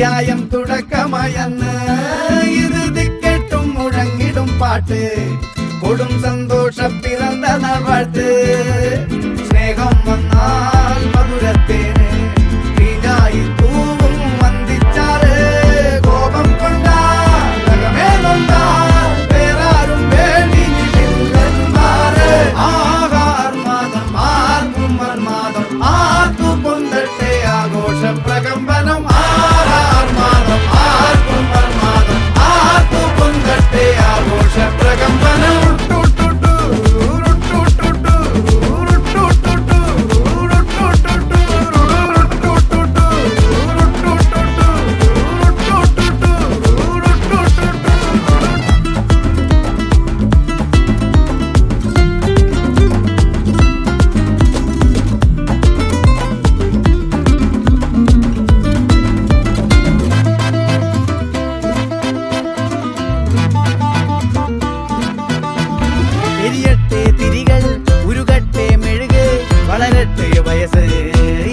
അധ്യായം തുടക്കമയന്ന് ഇരുതിക്കെട്ടും മുഴങ്ങിടും പാട്ട് കൊടും സന്തോഷ പിറന്ന നാൾവാഴ്ത്ത് സ്നേഹം വന്നാൽ മധുരത്തേന് തീഞ്ഞായി പൂവും വന്ദിച്ചാറ് കോപം കൊണ്ടാൽ നഖമേലൊണ്ടാൽ വേറാരും വേണ്ടി നിന്നില്ലെന്മാറ് ആഹാർമാദം ആർക്കും വർമാദം ആർക്കു പൊന്തട്ടെ ആഘോഷ പ്രകമ്പനം ആഹാർമാദം ആർക്കും വർമാദം ആർക്കു പൊന്തട്ടെ ആഘോഷ പ്രകമ്പനം എരിയട്ടെ തിരികൾ ഉരുകട്ടെ മെഴുക് വളരട്ടെ വയസ്സ്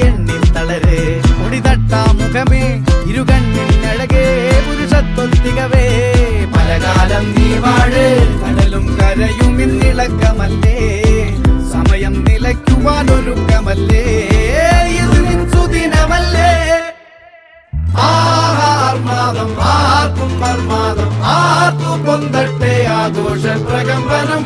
എണ്ണിൽ തളര് മുടിതട്ടാ മുഖമേ ഇരുകണ്ണിൽ അഴകേ പുരുഷത്വത്തികവേ പലകാലം നീ വാഴ് കടലും കരയും ഇന്നിളക്കമല്ലേ സമയം നിലയ്ക്കുവാനൊരുക്കമല്ലേ ഇത് നിൻ സുദിനമല്ലേ ആഹാർമാദം ആർക്കും മർമാദം ആർക്കു പൊന്തട്ടെ ആഘോഷ പ്രകമ്പനം